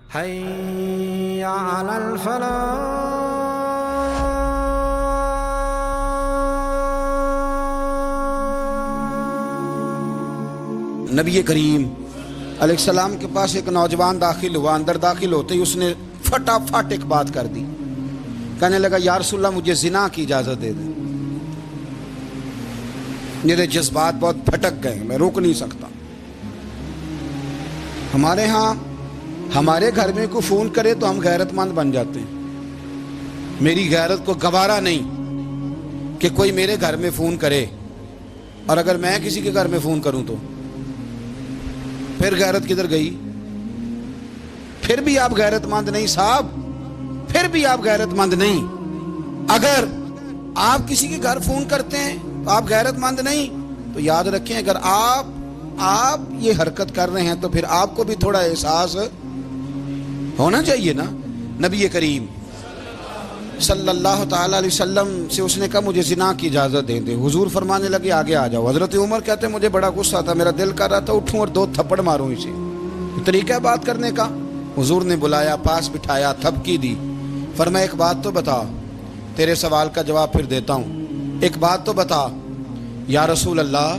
حي على الفلاح. نبی کریم علیہ السلام کے پاس ایک نوجوان داخل ہوا. اندر داخل ہوتے ہی اس نے فٹافٹ ایک بات کر دی. کہنے لگا یا رسول اللہ مجھے زنا کی اجازت دے دیں. میرے جذبات بہت پھٹک گئے, میں روک نہیں سکتا. ہمارے ہاں ہمارے گھر میں کوئی فون کرے تو ہم غیرت مند بن جاتے ہیں. میری غیرت کو گوارا نہیں کہ کوئی میرے گھر میں فون کرے, اور اگر میں کسی کے گھر میں فون کروں تو پھر غیرت کدھر گئی؟ پھر بھی آپ غیرت مند نہیں صاحب, پھر بھی آپ غیرت مند نہیں. اگر آپ کسی کے گھر فون کرتے ہیں تو آپ غیرت مند نہیں. تو یاد رکھیں اگر آپ یہ حرکت کر رہے ہیں تو پھر آپ کو بھی تھوڑا احساس ہونا چاہیے نا. نبی کریم صلی اللہ تعالی علیہ وسلم سے اس نے کہا مجھے زنا کی اجازت دے دیں. حضور فرمانے لگے آگے آ جاؤ. حضرت عمر کہتے ہیں مجھے بڑا غصہ تھا, میرا دل کر رہا تھا اٹھوں اور 2 تھپڑ ماروں اسے. طریقہ ہے بات کرنے کا. حضور نے بلایا, پاس بٹھایا, تھپکی دی. فرمایا ایک بات تو بتا, تیرے سوال کا جواب پھر دیتا ہوں. ایک بات تو بتا. یا رسول اللہ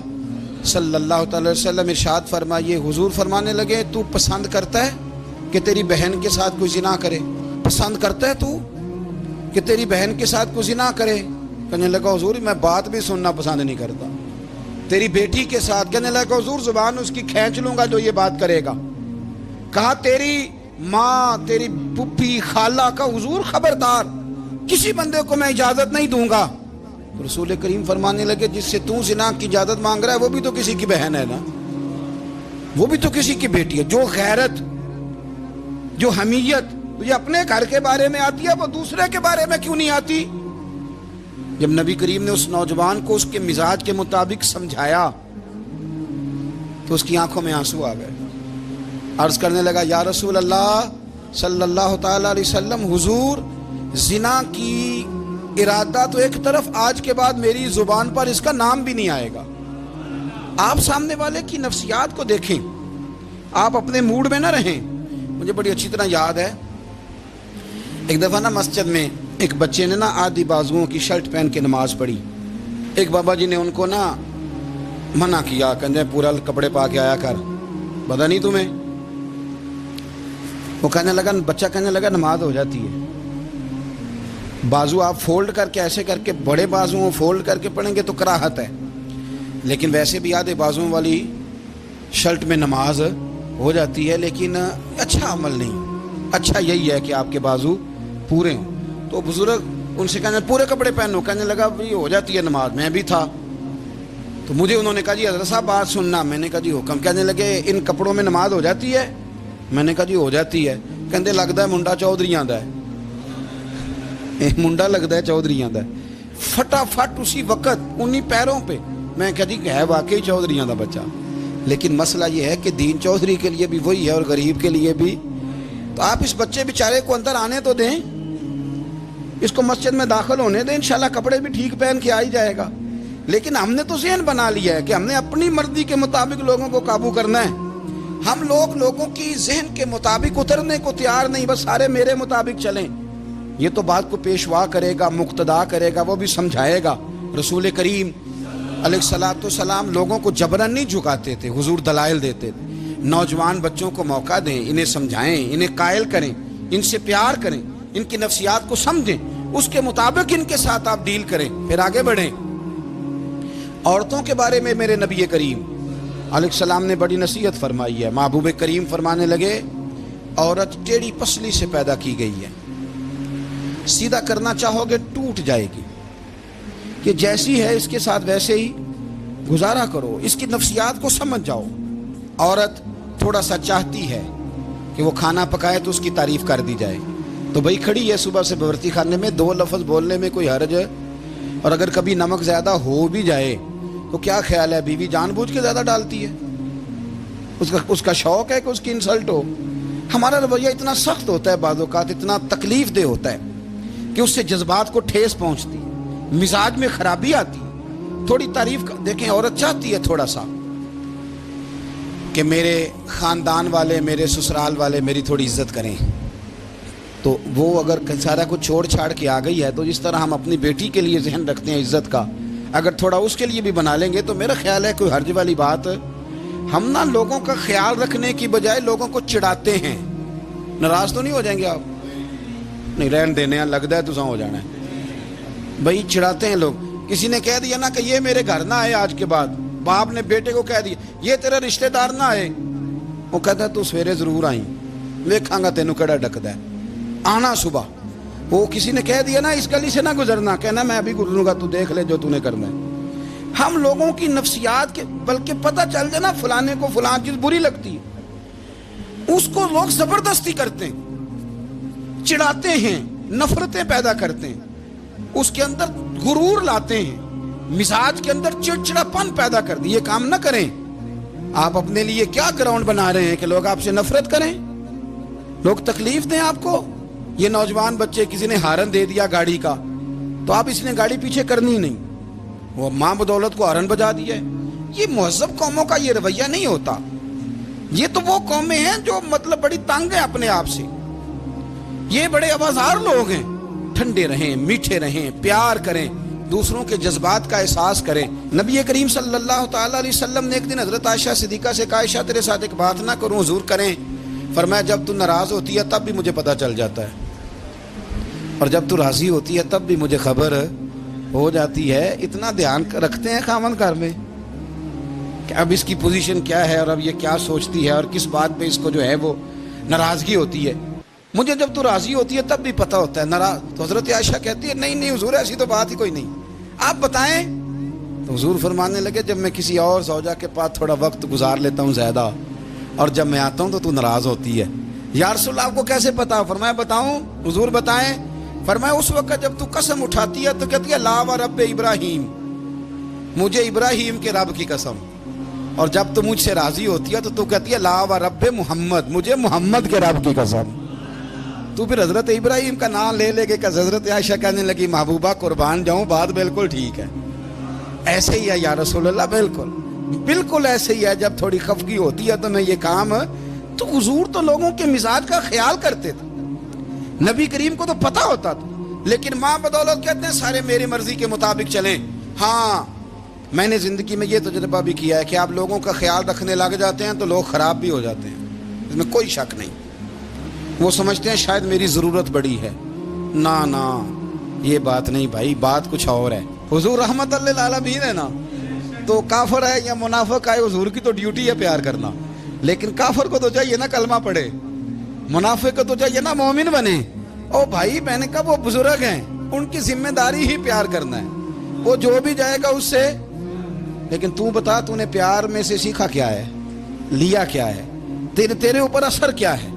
صلی اللہ تعالی وسلم ارشاد فرمائیے. حضور فرمانے لگے تو پسند کرتا ہے کہ تیری بہن کے ساتھ کوئی زنا کرے؟ پسند کرتا ہے تو کہ تیری بہن کے ساتھ کوئی زنا کرے؟ کہنے لگا حضور میں بات بھی سننا پسند نہیں کرتا. تیری بیٹی کے ساتھ؟ کہنے لگا حضور زبان اس کی کھینچ لوں گا جو یہ بات کرے گا. کہا تیری ماں, تیری پھوپھی, خالہ کا؟ حضور خبردار کسی بندے کو میں اجازت نہیں دوں گا. رسول کریم فرمانے لگے جس سے تو زنا کی اجازت مانگ رہا ہے وہ بھی تو کسی کی بہن ہے نا, وہ بھی تو کسی کی بیٹی ہے. جو غیرت, جو حمیت تجھے اپنے گھر کے بارے میں آتی ہے وہ دوسرے کے بارے میں کیوں نہیں آتی؟ جب نبی کریم نے اس نوجوان کو اس کے مزاج کے مطابق سمجھایا تو اس کی آنکھوں میں آنسو آ گئے. عرض کرنے لگا یا رسول اللہ صلی اللہ تعالی علیہ وسلم حضور زنا کی ارادہ تو ایک طرف, آج کے بعد میری زبان پر اس کا نام بھی نہیں آئے گا. آپ سامنے والے کی نفسیات کو دیکھیں, آپ اپنے موڈ میں نہ رہیں. مجھے بڑی اچھی طرح یاد ہے ایک دفعہ نا مسجد میں ایک بچے نے نا آدھی بازوؤں کی شرٹ پہن کے نماز پڑھی. ایک بابا جی نے ان کو نا منع کیا, کہتے ہیں پورا کپڑے پا کے آیا کر, پتہ نہیں تمہیں. وہ کہنے لگا, بچہ کہنے لگا نماز ہو جاتی ہے, بازو آپ فولڈ کر کے ایسے کر کے بڑے بازوؤں فولڈ کر کے پڑھیں گے تو کراہت ہے, لیکن ویسے بھی آدھے بازوؤں والی شرٹ میں نماز ہو جاتی ہے. لیکن اچھا عمل نہیں, اچھا یہی ہے کہ آپ کے بازو پورے ہوں. تو بزرگ ان سے کہنے پورے کپڑے پہنو. کہنے لگا بھائی ہو جاتی ہے نماز, میں بھی تھا. تو مجھے انہوں نے کہا جی حضرت صاحب بات سننا. میں نے کہا جی حکم. کہنے لگے ان کپڑوں میں نماز ہو جاتی ہے؟ میں نے کہا جی ہو جاتی ہے. کہتے لگتا ہے منڈا چودھریاں دا ہے, منڈا لگتا ہے چودھریاں دا ہے. فٹافٹ اسی وقت انہی پیروں پہ میں کہا جی ہے واقعی چودھریاں دا بچہ. لیکن مسئلہ یہ ہے کہ دین چودھری کے لیے بھی وہی ہے اور غریب کے لیے بھی. تو آپ اس بچے بیچارے کو اندر آنے تو دیں, اس کو مسجد میں داخل ہونے دیں, انشاءاللہ کپڑے بھی ٹھیک پہن کے آ ہی جائے گا. لیکن ہم نے تو ذہن بنا لیا ہے کہ ہم نے اپنی مرضی کے مطابق لوگوں کو قابو کرنا ہے. ہم لوگوں کی ذہن کے مطابق اترنے کو تیار نہیں, بس سارے میرے مطابق چلیں. یہ تو بات کو پیشوا کرے گا, مقتدا کرے گا, وہ بھی سمجھائے گا. رسول کریم علیہ الصلوۃ والسلام لوگوں کو جبرن نہیں جھکاتے تھے, حضور دلائل دیتے تھے. نوجوان بچوں کو موقع دیں, انہیں سمجھائیں, انہیں قائل کریں, ان سے پیار کریں, ان کی نفسیات کو سمجھیں, اس کے مطابق ان کے ساتھ آپ ڈیل کریں, پھر آگے بڑھیں. عورتوں کے بارے میں میرے نبی کریم علیہ السلام نے بڑی نصیحت فرمائی ہے. محبوب کریم فرمانے لگے عورت ٹیڑھی پسلی سے پیدا کی گئی ہے, سیدھا کرنا چاہو گے ٹوٹ جائے گی. کہ جیسی ہے اس کے ساتھ ویسے ہی گزارا کرو, اس کی نفسیات کو سمجھ جاؤ. عورت تھوڑا سا چاہتی ہے کہ وہ کھانا پکائے تو اس کی تعریف کر دی جائے, تو بھائی کھڑی ہے صبح سے بورتی خانے میں, 2 لفظ بولنے میں کوئی حرج ہے. اور اگر کبھی نمک زیادہ ہو بھی جائے تو کیا خیال ہے, بیوی جان بوجھ کے زیادہ ڈالتی ہے, اس کا شوق ہے کہ اس کی انسلٹ ہو. ہمارا رویہ اتنا سخت ہوتا ہے, بعض اوقات اتنا تکلیف دہ ہوتا ہے کہ اس سے جذبات کو ٹھیس پہنچتی ہے, مزاج میں خرابی آتی ہے. تھوڑی تعریف دیکھیں, عورت چاہتی ہے تھوڑا سا کہ میرے خاندان والے، میرے سسرال والے میری تھوڑی عزت کریں، تو وہ اگر سارا کچھ چھوڑ چھاڑ کے آ گئی ہے تو جس طرح ہم اپنی بیٹی کے لیے ذہن رکھتے ہیں عزت کا، اگر تھوڑا اس کے لیے بھی بنا لیں گے تو میرا خیال ہے کوئی حرج والی بات۔ ہم نا لوگوں کا خیال رکھنے کی بجائے لوگوں کو چڑھاتے ہیں۔ ناراض تو نہیں ہو جائیں گے آپ؟ نہیں، رہن دینے لگتا ہے تو سا ہو جانا ہے بھائی، چڑھاتے ہیں لوگ۔ کسی نے کہہ دیا نا کہ یہ میرے گھر نہ آئے آج کے بعد، باپ نے بیٹے کو کہہ دیا یہ تیرے رشتہ دار نہ آئے، وہ کہتا ہے تو سویرے ضرور آئیں، ویکھاں گا تینوں کیڑا ڈکدا ہے، آنا صبح۔ وہ کسی نے کہہ دیا نا اس گلی سے نہ گزرنا، کہنا میں ابھی گزروں گا، تو دیکھ لے جو تو نے کرنا ہے۔ ہم لوگوں کی نفسیات کے بلکہ پتہ چل جائے نا فلانے کو فلان چیز بری لگتی ہے، اس کو لوگ زبردستی کرتے ہیں، چڑھاتے ہیں، نفرتیں پیدا کرتے ہیں، اس کے اندر غرور لاتے ہیں، مزاج کے اندر چڑچڑاپن پیدا کر دی۔ یہ کام نہ کریں۔ آپ اپنے لیے کیا گراؤنڈ بنا رہے ہیں کہ لوگ آپ سے نفرت کریں، لوگ تکلیف دیں آپ کو؟ یہ نوجوان بچے کسی نے ہارن دے دیا گاڑی کا تو آپ اس نے گاڑی پیچھے کرنی نہیں، وہ ماں بدولت کو ہارن بجا دیا ہے۔ یہ مہذب قوموں کا یہ رویہ نہیں ہوتا۔ یہ تو وہ قومیں ہیں جو مطلب بڑی تنگ ہیں اپنے آپ سے، یہ بڑے آوازار لوگ ہیں۔ ٹھنڈے رہیں، میٹھے رہیں، پیار کریں، دوسروں کے جذبات کا احساس کریں۔ نبی کریم صلی اللہ تعالیٰ علیہ وسلم نے ایک دن حضرت عائشہ صدیقہ سے کہا عائشہ تیرے ساتھ ایک بات نہ کروں، حضور کریں؟ فرمایا جب تو ناراض ہوتی ہے تب بھی مجھے پتہ چل جاتا ہے، اور جب تو راضی ہوتی ہے تب بھی مجھے خبر ہو جاتی ہے۔ اتنا دھیان رکھتے ہیں خاوند گھر میں کہ اب اس کی پوزیشن کیا ہے اور اب یہ کیا سوچتی ہے اور کس بات پہ اس کو جو ہے وہ ناراضگی ہوتی ہے۔ مجھے جب تو راضی ہوتی ہے تب بھی پتہ ہوتا ہے، ناراض تو حضرت عائشہ کہتی ہے نہیں نہیں حضور ایسی تو بات ہی کوئی نہیں، آپ بتائیں۔ تو حضور فرمانے لگے جب میں کسی اور زوجہ کے پاس تھوڑا وقت گزار لیتا ہوں زیادہ، اور جب میں آتا ہوں تو ناراض ہوتی ہے۔ یا رسول اللہ آپ کو کیسے پتا؟ فرمایا بتاؤں؟ حضور بتائیں۔ فرمایا اس وقت جب تو قسم اٹھاتی ہے تو کہتی ہے لا و رب ابراہیم، مجھے ابراہیم کے رب کی قسم، اور جب تو مجھ سے راضی ہوتی ہے تو کہتی ہے لا و رب محمد، مجھے محمد کے رب کی قسم۔ تو پھر حضرت ابراہیم کا نام لے لے کے کہ حضرت عائشہ کہنے لگی محبوبہ قربان جاؤں، بات بالکل ٹھیک ہے، ایسے ہی ہے یا رسول اللہ، بالکل بالکل ایسے ہی ہے۔ جب تھوڑی خفگی ہوتی ہے تو میں یہ کام، تو حضور تو لوگوں کے مزاج کا خیال کرتے تھے، نبی کریم کو تو پتہ ہوتا تھا، لیکن ماں بدولت کہتے ہیں سارے میری مرضی کے مطابق چلیں۔ ہاں میں نے زندگی میں یہ تجربہ بھی کیا ہے کہ آپ لوگوں کا خیال رکھنے لگ جاتے ہیں تو لوگ خراب بھی ہو جاتے ہیں، اس میں کوئی شک نہیں۔ وہ سمجھتے ہیں شاید میری ضرورت بڑی ہے، نہ یہ بات نہیں بھائی، بات کچھ اور ہے۔ حضور رحمت اللہ للعالمین ہے نا، تو کافر ہے یا منافق ہے حضور کی تو ڈیوٹی ہے پیار کرنا، لیکن کافر کو تو چاہیے نا کلمہ پڑھے، منافق کو تو چاہیے نا مومن بنے۔ او بھائی میں نے کہا وہ بزرگ ہیں، ان کی ذمہ داری ہی پیار کرنا ہے، وہ جو بھی جائے گا اس سے۔ لیکن تو بتا تو نے پیار میں سے سیکھا کیا ہے، لیا کیا ہے، تیرے اوپر اثر کیا ہے؟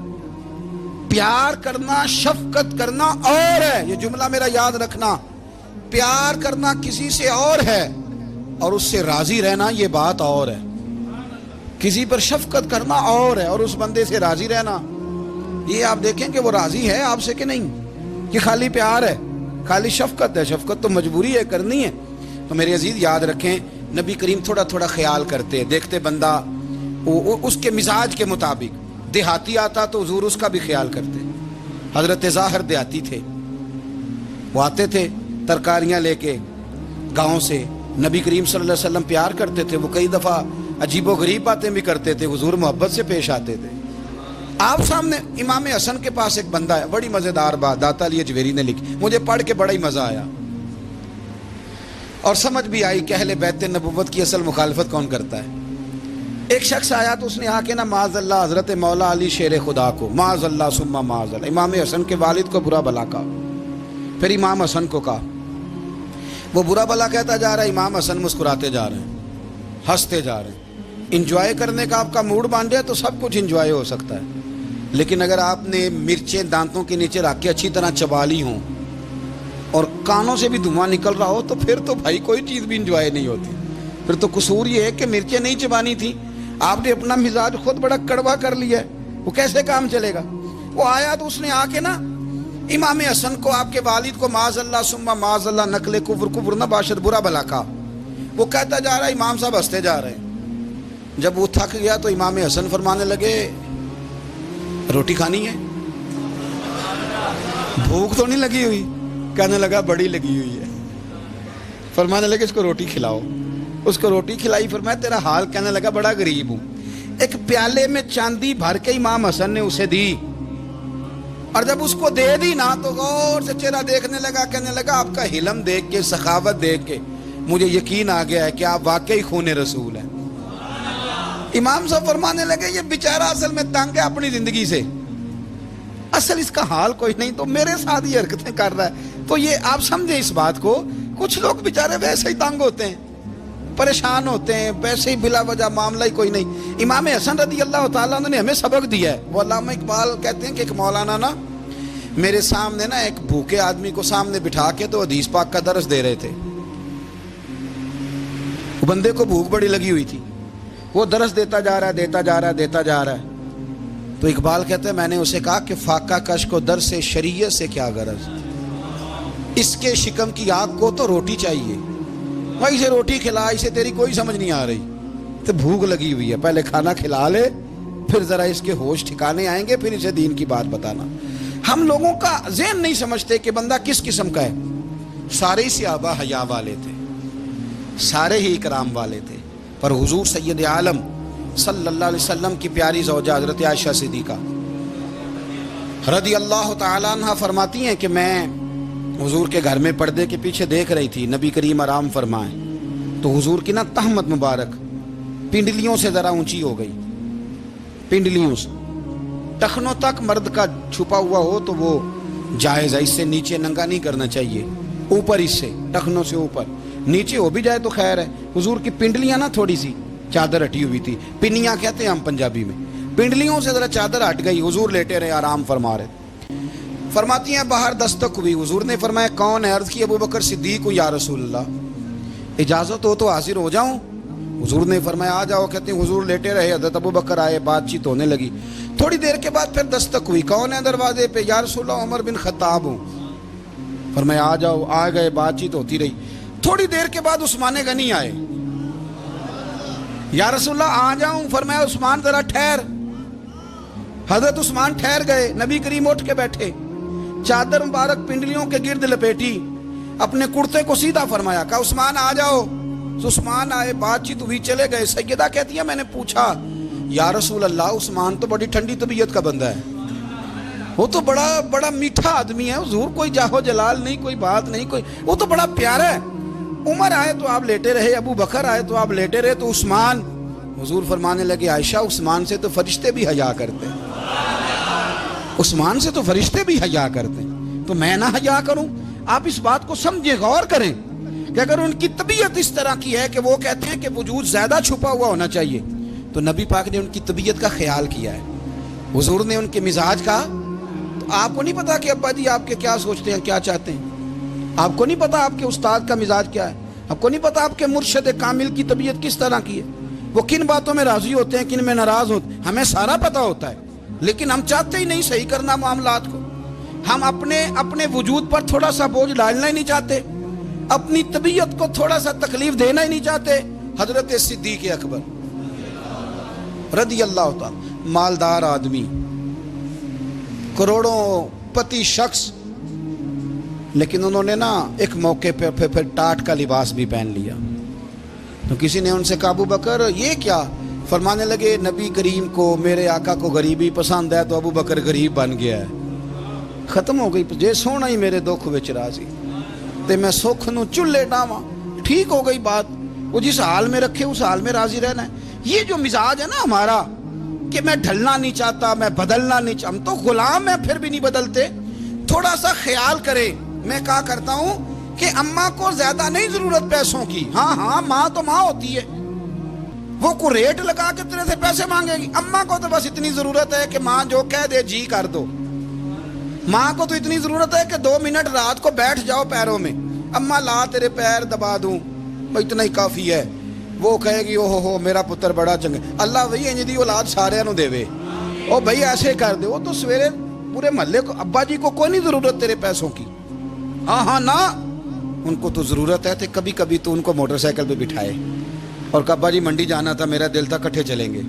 پیار کرنا، شفقت کرنا اور ہے، یہ جملہ میرا یاد رکھنا، پیار کرنا کسی سے اور ہے اور اس سے راضی رہنا یہ بات اور ہے۔ کسی پر شفقت کرنا اور ہے اور اس بندے سے راضی رہنا، یہ آپ دیکھیں کہ وہ راضی ہے آپ سے کہ نہیں، کہ خالی پیار ہے، خالی شفقت ہے۔ شفقت تو مجبوری ہے، کرنی ہے۔ تو میرے عزیز یاد رکھیں نبی کریم تھوڑا تھوڑا خیال کرتے، دیکھتے بندہ اس کے مزاج کے مطابق، دیہاتی آتا تو حضور اس کا بھی خیال کرتے۔ حضرت ظاہر دیہاتی تھے، وہ آتے تھے ترکاریاں لے کے گاؤں سے، نبی کریم صلی اللہ علیہ وسلم پیار کرتے تھے، وہ کئی دفعہ عجیب و غریب باتیں بھی کرتے تھے، حضور محبت سے پیش آتے تھے۔ آپ سامنے امام حسن کے پاس ایک بندہ ہے، بڑی مزیدار بات داتا علی اجویری نے لکھی، مجھے پڑھ کے بڑا ہی مزہ آیا اور سمجھ بھی آئی کہ اہل بیت نبوت کی اصل مخالفت کون کرتا ہے۔ ایک شخص آیا تو اس نے آ کے نا معاذ اللہ حضرت مولا علی شیر خدا کو، معاذ اللہ ثم معاذ اللہ، امام حسن کے والد کو برا بلا کہا، پھر امام حسن کو کہا، وہ برا بلا کہتا جا رہا ہے، امام حسن مسکراتے جا رہے ہیں، ہنستے جا رہے ہیں۔ انجوائے کرنے کا آپ کا موڈ بن جائے تو سب کچھ انجوائے ہو سکتا ہے، لیکن اگر آپ نے مرچیں دانتوں کے نیچے رکھ کے اچھی طرح چبا لی ہوں اور کانوں سے بھی دھواں نکل رہا ہو تو پھر تو بھائی کوئی چیز بھی انجوائے نہیں ہوتی۔ پھر تو قصور یہ ہے کہ مرچیں نہیں چبانی تھی، آپ نے اپنا مزاج خود بڑا کڑوا کر لیا ہے، وہ کیسے کام چلے گا؟ وہ آیا تو اس نے آ کے نا امام حسن کو، آپ کے والد کو معاذ اللہ ثم معاذ اللہ نقل کفر، کفر نہ باشد، برا بلا کہا۔ وہ کہتا جا رہا ہے، امام صاحب ہنستے جا رہے ہیں، جب وہ تھک گیا تو امام حسن فرمانے لگے روٹی کھانی ہے؟ بھوک تو نہیں لگی ہوئی؟ کہنے لگا بڑی لگی ہوئی ہے۔ فرمانے لگے اس کو روٹی کھلاؤ۔ اس کو روٹی کھلائی، فرمایا تیرا حال؟ کہنے لگا بڑا غریب ہوں۔ ایک پیالے میں چاندی بھر کے امام حسن نے اسے دی، اور جب اس کو دے دی نا تو غور سے چہرہ دیکھنے لگا، کہنے لگا آپ کا حلم دیکھ کے، سخاوت دیکھ کے مجھے یقین آ گیا ہے کہ آپ واقعی خون رسول ہیں۔ امام صاحب فرمانے لگے یہ بیچارہ اصل میں تنگ ہے اپنی زندگی سے، اصل اس کا حال کوئی نہیں، تو میرے ساتھ یہ حرکتیں کر رہا ہے۔ تو یہ آپ سمجھیں اس بات کو، کچھ لوگ بیچارے ویسے ہی تنگ ہوتے ہیں، پریشان ہوتے ہیں، ویسے ہی بلا وجہ معاملہ ہی کوئی نہیں۔ امام حسن رضی اللہ تعالیٰ عنہ نے ہمیں سبق دیا ہے۔ وہ علامہ اقبال کہتے ہیں کہ ایک مولانا نا میرے سامنے نا ایک بھوکے آدمی کو سامنے بٹھا کے تو حدیث پاک کا درس دے رہے تھے۔ وہ بندے کو بھوک بڑی لگی ہوئی تھی، وہ درس دیتا جا رہا ہے۔ تو اقبال کہتے ہیں میں نے اسے کہا کہ فاقہ کش کو درس شریعت سے کیا غرض، اس کے شکم کی آگ کو تو روٹی چاہیے، بھائی اسے روٹی کھلا، اسے تیری کوئی سمجھ نہیں آ رہی، تو بھوک لگی ہوئی ہے، پہلے کھانا کھلا لے، پھر ذرا اس کے ہوش ٹھکانے آئیں گے، پھر اسے دین کی بات بتانا۔ ہم لوگوں کا ذہن نہیں سمجھتے کہ بندہ کس قسم کا ہے۔ سارے ہی صحابہ حیا والے تھے، سارے ہی اکرام والے تھے، پر حضور سید عالم صلی اللہ علیہ وسلم کی پیاری زوجہ حضرت عائشہ صدیقہ رضی اللہ تعالیٰ عنہ فرماتی ہیں کہ میں حضور کے گھر میں پردے کے پیچھے دیکھ رہی تھی، نبی کریم آرام فرمائیں، تو حضور کی نا تہمت مبارک پنڈلیوں سے ذرا اونچی ہو گئی، پنڈلیوں سے ٹخنوں تک مرد کا چھپا ہوا ہو تو وہ جائز ہے، اس سے نیچے ننگا نہیں کرنا چاہیے، اوپر اس سے ٹخنوں سے اوپر، نیچے ہو بھی جائے تو خیر ہے۔ حضور کی پنڈلیاں نا تھوڑی سی چادر ہٹی ہوئی تھی، پنیاں کہتے ہیں ہم پنجابی میں، پنڈلیوں سے ذرا چادر ہٹ گئی، حضور لیٹے رہے، آرام فرما رہے۔ فرماتی ہیں باہر دستک ہوئی، حضور نے فرمایا کون ہے؟ عرض کی ابو بکر صدیق کو، یا رسول اللہ اجازت ہو تو حاضر ہو جاؤں؟ حضور نے فرمایا آ جاؤ۔ کہتے ہیں حضور لیٹے رہے، حضرت ابو بکر آئے، بات چیت ہونے لگی، تھوڑی دیر کے بعد پھر دستک ہوئی، کون ہے دروازے پہ؟ یا رسول اللہ عمر بن خطاب ہوں۔ فرمایا آ جاؤ، آ گئے، بات چیت ہوتی رہی، تھوڑی دیر کے بعد عثمان غنی آئے، یا رسول اللہ آ جاؤں؟ فرمایا عثمان ذرا ٹھہر۔ حضرت عثمان ٹھہر گئے، نبی کریم اٹھ کے بیٹھے، چادر مبارک پنڈلیوں کے گرد لپیٹی، اپنے کرتے کو سیدھا فرمایا، کہا عثمان آ جاؤ۔ عثمان آئے، بات چیت ہوئی، چلے گئے۔ سیدہ کہتی ہے میں نے پوچھا یا رسول اللہ عثمان تو بڑی ٹھنڈی طبیعت کا بندہ ہے، وہ تو بڑا میٹھا آدمی ہے، حضور کوئی جاہو جلال نہیں، کوئی بات نہیں، کوئی، وہ تو بڑا پیارا ہے۔ عمر آئے تو آپ لیٹے رہے، ابو بکر آئے تو آپ لیٹے رہے، تو عثمان؟ حضور فرمانے لگے عائشہ عثمان سے تو فرشتے بھی حیا کرتے ہیں، عثمان سے تو فرشتے بھی حیا کرتے ہیں، تو میں نہ حیا کروں؟ آپ اس بات کو سمجھیں، غور کریں کہ اگر ان کی طبیعت اس طرح کی ہے کہ وہ کہتے ہیں کہ وجود زیادہ چھپا ہوا ہونا چاہیے، تو نبی پاک نے ان کی طبیعت کا خیال کیا ہے، حضور نے ان کے مزاج کا، تو آپ کو نہیں پتا کہ ابا جی آپ کے کیا سوچتے ہیں، کیا چاہتے ہیں؟ آپ کو نہیں پتا آپ کے استاد کا مزاج کیا ہے؟ آپ کو نہیں پتا آپ کے مرشد کامل کی طبیعت کس طرح کی ہے؟ وہ کن باتوں میں راضی ہوتے ہیں، کن میں ناراض ہوتے ہیں، ہمیں سارا پتا ہوتا ہے، لیکن ہم چاہتے ہی نہیں صحیح کرنا معاملات کو، ہم اپنے وجود پر تھوڑا سا بوجھ ڈالنا ہی نہیں چاہتے، اپنی طبیعت کو تھوڑا سا تکلیف دینا ہی نہیں چاہتے۔ حضرت صدیق اکبر رضی اللہ تعالی، مالدار آدمی، کروڑوں پتی شخص، لیکن انہوں نے نا ایک موقع پہ پھر ٹاٹ کا لباس بھی پہن لیا، تو کسی نے ان سے کہا ابو بکر یہ کیا؟ فرمانے لگے نبی کریم کو، میرے آقا کو غریبی پسند ہے، تو ابو بکر غریب بن گیا ہے، ختم ہو گئی، جے سونا ہی میرے دکھ وچ راضی تے میں سکھ نو چلے ڈاواں، ٹھیک ہو گئی بات، وہ جس حال میں رکھے اس حال میں راضی رہنا ہے۔ یہ جو مزاج ہے نا ہمارا کہ میں ڈھلنا نہیں چاہتا، میں بدلنا نہیں چاہتا، ہم تو غلام ہیں پھر بھی نہیں بدلتے، تھوڑا سا خیال کرے۔ میں کہا کرتا ہوں کہ اماں کو زیادہ نہیں ضرورت پیسوں کی، ہاں ماں تو ماں ہوتی ہے، وہ کو ریٹ لگا کے تیرے سے پیسے مانگے گی، اماں کو تو بس اتنی ضرورت ہے کہ ماں جو کہہ دے جی کر دو، ماں کو تو اتنی ضرورت ہے کہ 2 منٹ رات کو بیٹھ جاؤ پیروں میں، اماں لا تیرے پیر دبا دوں، اتنا ہی کافی ہے۔ وہ کہے گی اوہو میرا پتر بڑا چنگا، اللہ وہی انج دی اولاد سارے نو دے وے، او بھائی ایسے کر دے، وہ تو سویرے پورے محلے کو، ابا جی کو کوئی نہیں ضرورت تیرے پیسوں کی، ہاں نا، ان کو تو ضرورت ہے، کبھی کبھی تو ان کو موٹر سائیکل پہ بٹھائے، اور کہا ابا جی منڈی جانا تھا, میرا دل تھا کٹھے چلیں گے,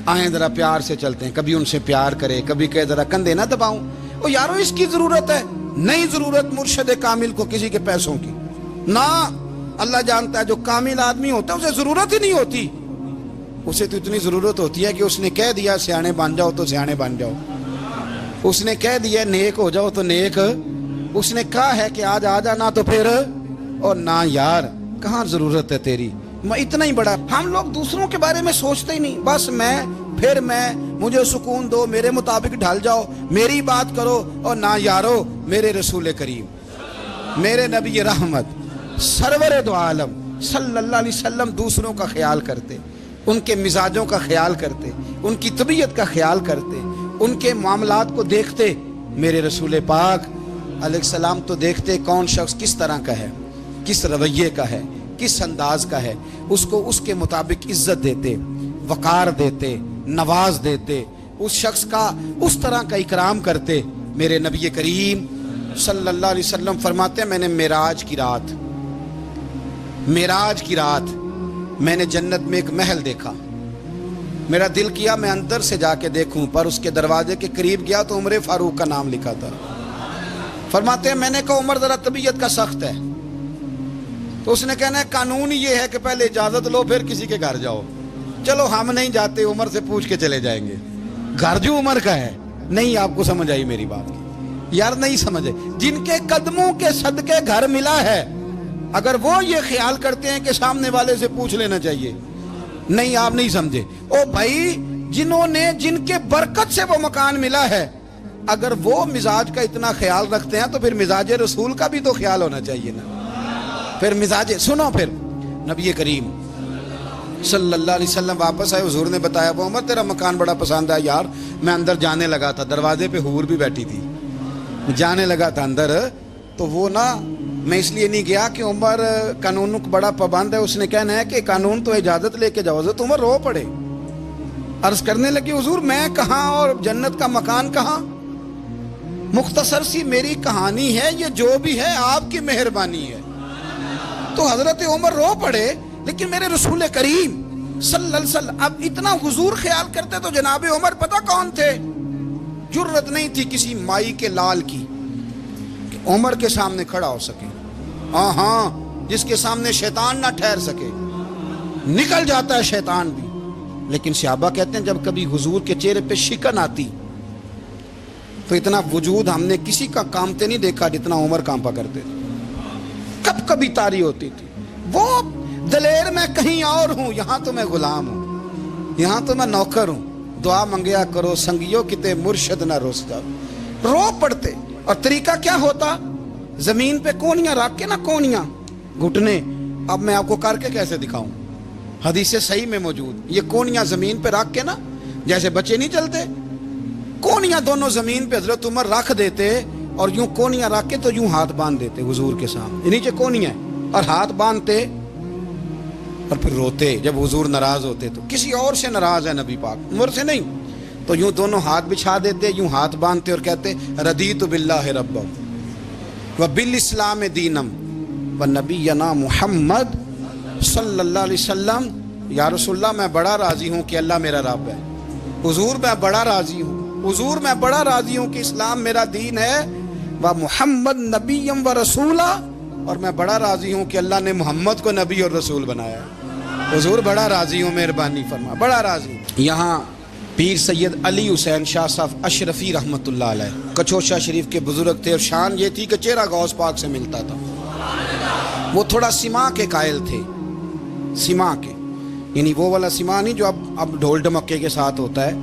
آئیں ذرا پیار سے چلتے ہیں. کبھی ان سے پیار کرے, کبھی کہے ذرا کندھے نہ دباؤں. او یارو اس کی ضرورت ہے, نہیں ضرورت مرشد کامل کو کسی کے پیسوں کی. نہ, اللہ جانتا ہے جو کامل آدمی ہوتا ہے اسے ضرورت ہی نہیں ہوتی. اسے تو اتنی ضرورت ہوتی ہے کہ اس نے کہہ دیا سیانے بن جاؤ تو سیانے بن جاؤ, اس نے کہہ دیا نیک ہو جاؤ تو نیک, اس نے کہا ہے کہ آج آ جانا تو پھر, اور نہ یار کہاں ضرورت ہے تیری. میں اتنا ہی بڑا, ہم لوگ دوسروں کے بارے میں سوچتے ہی نہیں, بس میں, پھر میں, مجھے سکون دو, میرے مطابق ڈھل جاؤ, میری بات کرو. اور نہ یارو, میرے رسول کریم, میرے نبی رحمت سرور دو عالم صلی اللہ علیہ وسلم دوسروں کا خیال کرتے, ان کے مزاجوں کا خیال کرتے, ان کی طبیعت کا خیال کرتے, ان کے معاملات کو دیکھتے. میرے رسول پاک علیہ السلام تو دیکھتے کون شخص کس طرح کا ہے, کس رویے کا ہے, کس انداز کا ہے, اس کو اس کے مطابق عزت دیتے, وقار دیتے, نواز دیتے, اس شخص کا اس طرح کا اکرام کرتے. میرے نبی کریم صلی اللہ علیہ وسلم فرماتے ہیں میں نے معراج کی رات میں نے جنت میں ایک محل دیکھا. میرا دل کیا میں اندر سے جا کے دیکھوں, پر اس کے دروازے کے قریب گیا تو عمر فاروق کا نام لکھا تھا. فرماتے ہیں میں نے کہا عمر ذرا طبیعت کا سخت ہے, تو اس نے کہنا ہے قانون یہ ہے کہ پہلے اجازت لو پھر کسی کے گھر جاؤ. چلو ہم نہیں جاتے, عمر سے پوچھ کے چلے جائیں گے, گھر جو عمر کا ہے. نہیں, آپ کو سمجھ آئی میری بات یار, نہیں سمجھے. جن کے قدموں کے صدقے گھر ملا ہے, اگر وہ یہ خیال کرتے ہیں کہ سامنے والے سے پوچھ لینا چاہیے, نہیں آپ نہیں سمجھے. او بھائی, جن کے برکت سے وہ مکان ملا ہے, اگر وہ مزاج کا اتنا خیال رکھتے ہیں تو پھر مزاج رسول کا بھی تو خیال ہونا چاہیے نا. پھر مزاج سنو, پھر نبی کریم صلی اللہ علیہ وسلم واپس آئے, حضور نے بتایا وہ عمر تیرا مکان بڑا پسند ہے یار. میں اندر جانے لگا تھا, دروازے پہ حور بھی بیٹھی تھی, جانے لگا تھا اندر, تو وہ نا میں اس لیے نہیں گیا کہ عمر قانون کو بڑا پابند ہے. اس نے کہنا ہے کہ قانون تو اجازت لے کے جاؤ. حضرت عمر رو پڑے, عرض کرنے لگے حضور میں کہاں اور جنت کا مکان کہاں. مختصر سی میری کہانی ہے, یہ جو بھی ہے آپ کی مہربانی ہے. تو حضرت عمر رو پڑے. لیکن میرے رسول کریم صلی اللہ علیہ وسلم اب اتنا حضور خیال کرتے تو جناب عمر پتہ کون تھے. جرت نہیں تھی کسی مائی کے لال کی کہ عمر کے سامنے کھڑا ہو سکے. ہاں, جس کے سامنے شیطان نہ ٹھہر سکے, نکل جاتا ہے شیطان بھی. لیکن صحابہ کہتے ہیں جب کبھی حضور کے چہرے پہ شکن آتی تو اتنا وجود ہم نے کسی کا کامتے نہیں دیکھا جتنا عمر کانپا کرتے تھے. کب کبھی تاری ہوتی تھی. وہ دلیر میں کہیں اور ہوں, یہاں تو میں غلام ہوں, یہاں تو میں نوکر ہوں. دعا منگیا کرو سنگیو کتے مرشد نہ روس جاؤ. رو پڑتے. اور طریقہ کیا ہوتا, زمین پہ کونیاں رکھ کے نا, کونیاں گھٹنے, اب میں آپ کو کر کے کیسے دکھاؤں, حدیث صحیح میں موجود. یہ کونیاں زمین پہ رکھ کے نا, جیسے بچے نہیں چلتے, کونیاں دونوں زمین پہ حضرت عمر رکھ دیتے, اور یوں کونیاں رکھ کے تو یوں ہاتھ باندھ دیتے حضور کے سامنے, نیچے کونیاں اور ہاتھ باندھتے, اور پھر روتے. جب حضور ناراض ہوتے تو کسی اور سے ناراض ہے نبی پاک, عمر سے نہیں, تو یوں دونوں ہاتھ بچھا دیتے, یوں ہاتھ باندھتے اور کہتے رضیت باللہ ربا وبالاسلام دینم ونبینا محمد صلی اللہ علیہ وسلم. یا رسول اللہ میں بڑا راضی ہوں کہ اللہ میرا رب ہے. حضور میں بڑا راضی ہوں, حضور میں بڑا راضی ہوں کہ اسلام میرا دین ہے. و محمد نبیم و رسولہ, اور میں بڑا راضی ہوں کہ اللہ نے محمد کو نبی اور رسول بنایا ہے. حضور بڑا راضی ہوں, مہربانی فرما, بڑا راضی. یہاں پیر سید علی حسین شاہ صاحب اشرفی رحمۃ اللہ علیہ کچوشا شریف کے بزرگ تھے, اور شان یہ تھی کہ چہرہ غوث پاک سے ملتا تھا. وہ تھوڑا سما کے قائل تھے, سما کے, یعنی وہ والا سما نہیں جو اب ڈھول ڈمکے کے ساتھ ہوتا ہے.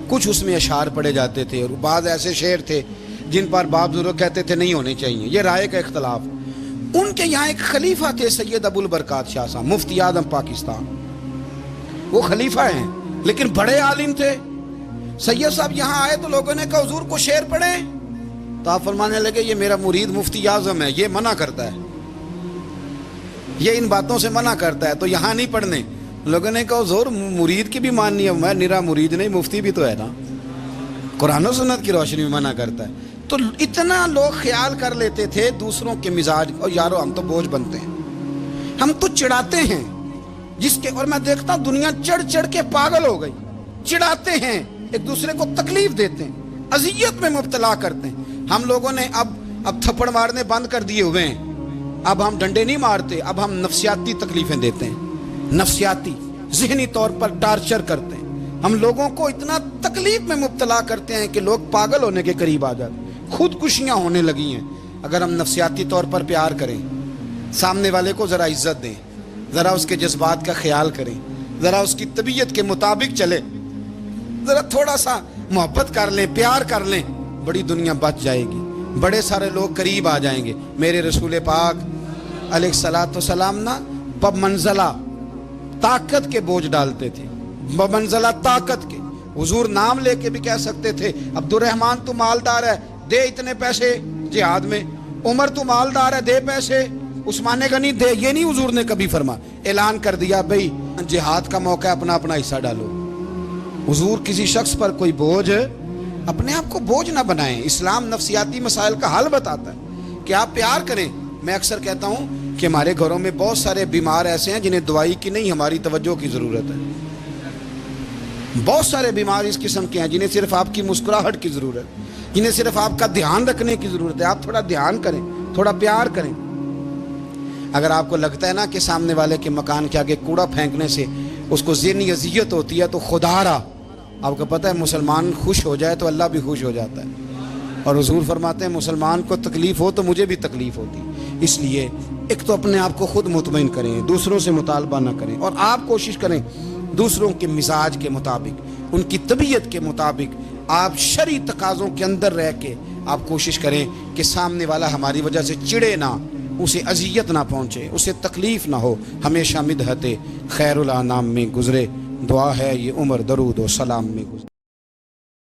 کچھ اس میں اشعار پڑے جاتے تھے, اور بعض ایسے شعر تھے جن پر باپ بزرگ کہتے تھے نہیں ہونے چاہیے, یہ رائے کا اختلاف. ان کے یہاں ایک خلیفہ تھے سید ابو البرکات شاہ صاحب, مفتی اعظم پاکستان. وہ خلیفہ ہیں لیکن بڑے عالم تھے. سید صاحب یہاں آئے تو لوگوں نے کہا حضور کو شعر پڑھیں, تو آپ فرمانے لگے یہ میرا مرید مفتی اعظم ہے, یہ منع کرتا ہے, یہ ان باتوں سے منع کرتا ہے, تو یہاں نہیں پڑھنے. لوگوں نے کہا حضور مرید کی بھی ماننی ہے, میں نرا مرید نہیں, مفتی بھی تو ہے نا, قرآن و سنت کی روشنی میں منع کرتا ہے. تو اتنا لوگ خیال کر لیتے تھے دوسروں کے مزاج, اور یارو ہم تو بوجھ بنتے ہیں, ہم تو چڑھاتے ہیں, جس کے اور میں دیکھتا ہوں دنیا چڑھ چڑھ کے پاگل ہو گئی، چڑھاتے ہیں ایک دوسرے کو، تکلیف دیتے ہیں، اذیت میں مبتلا کرتے ہیں۔ ہم لوگوں نے اب تھپڑ مارنے بند کر دیے ہوئے ہیں، اب ہم ڈنڈے نہیں مارتے، اب ہم نفسیاتی تکلیفیں دیتے ہیں، نفسیاتی ذہنی طور پر ٹارچر کرتے ہیں۔ ہم لوگوں کو اتنا تکلیف میں مبتلا کرتے ہیں کہ لوگ پاگل ہونے کے قریب آ جاتے ہیں، خودکشیاں ہونے لگی ہیں۔ اگر ہم نفسیاتی طور پر پیار کریں، سامنے والے کو ذرا عزت دیں، ذرا اس کے جذبات کا خیال کریں، ذرا اس کی طبیعت کے مطابق چلے، ذرا تھوڑا سا محبت کر لیں، پیار کر لیں، بڑی دنیا بچ جائے گی، بڑے سارے لوگ قریب آ جائیں گے۔ میرے رسول پاک علیہ الصلوۃ والسلام نا بمنزلہ طاقت کے بوجھ ڈالتے تھے، بمنزلہ طاقت کے۔ حضور نام لے کے بھی کہہ سکتے تھے عبد الرحمن تو مالدار ہے، دے اتنے پیسے جہاد میں، عمر تو مالدار ہے، دے پیسے، عثمان غنی دے، یہ نہیں حضور نے کبھی فرما۔ اعلان کر دیا بھئی جہاد کا موقع ہے، اپنا اپنا حصہ ڈالو۔ حضور کسی شخص پر کوئی بوجھ، اپنے آپ کو بوجھ نہ بنائیں۔ اسلام نفسیاتی مسائل کا حل بتاتا ہے کہ آپ پیار کریں۔ میں اکثر کہتا ہوں کہ ہمارے گھروں میں بہت سارے بیمار ایسے ہیں جنہیں دوائی کی نہیں، ہماری توجہ کی ضرورت ہے۔ بہت سارے بیمار اس قسم کے ہیں جنہیں صرف آپ کی مسکراہٹ کی ضرورت، جنہیں صرف آپ کا دھیان رکھنے کی ضرورت ہے۔ آپ تھوڑا دھیان کریں، تھوڑا پیار کریں۔ اگر آپ کو لگتا ہے نا کہ سامنے والے کے مکان کے آگے کوڑا پھینکنے سے اس کو ذہنی اذیت ہوتی ہے، تو خدا را آپ کو پتہ ہے مسلمان خوش ہو جائے تو اللہ بھی خوش ہو جاتا ہے۔ اور حضور فرماتے ہیں مسلمان کو تکلیف ہو تو مجھے بھی تکلیف ہوتی۔ اس لیے ایک تو اپنے آپ کو خود مطمئن کریں، دوسروں سے مطالبہ نہ کریں، اور آپ کوشش کریں دوسروں کے مزاج کے مطابق، ان کی طبیعت کے مطابق، آپ شرعی تقاضوں کے اندر رہ کے آپ کوشش کریں کہ سامنے والا ہماری وجہ سے چڑے نہ، اسے اذیت نہ پہنچے، اسے تکلیف نہ ہو، ہمیشہ مدحت خیر الانام میں گزرے۔ دعا ہے یہ عمر درود و سلام میں گزرے۔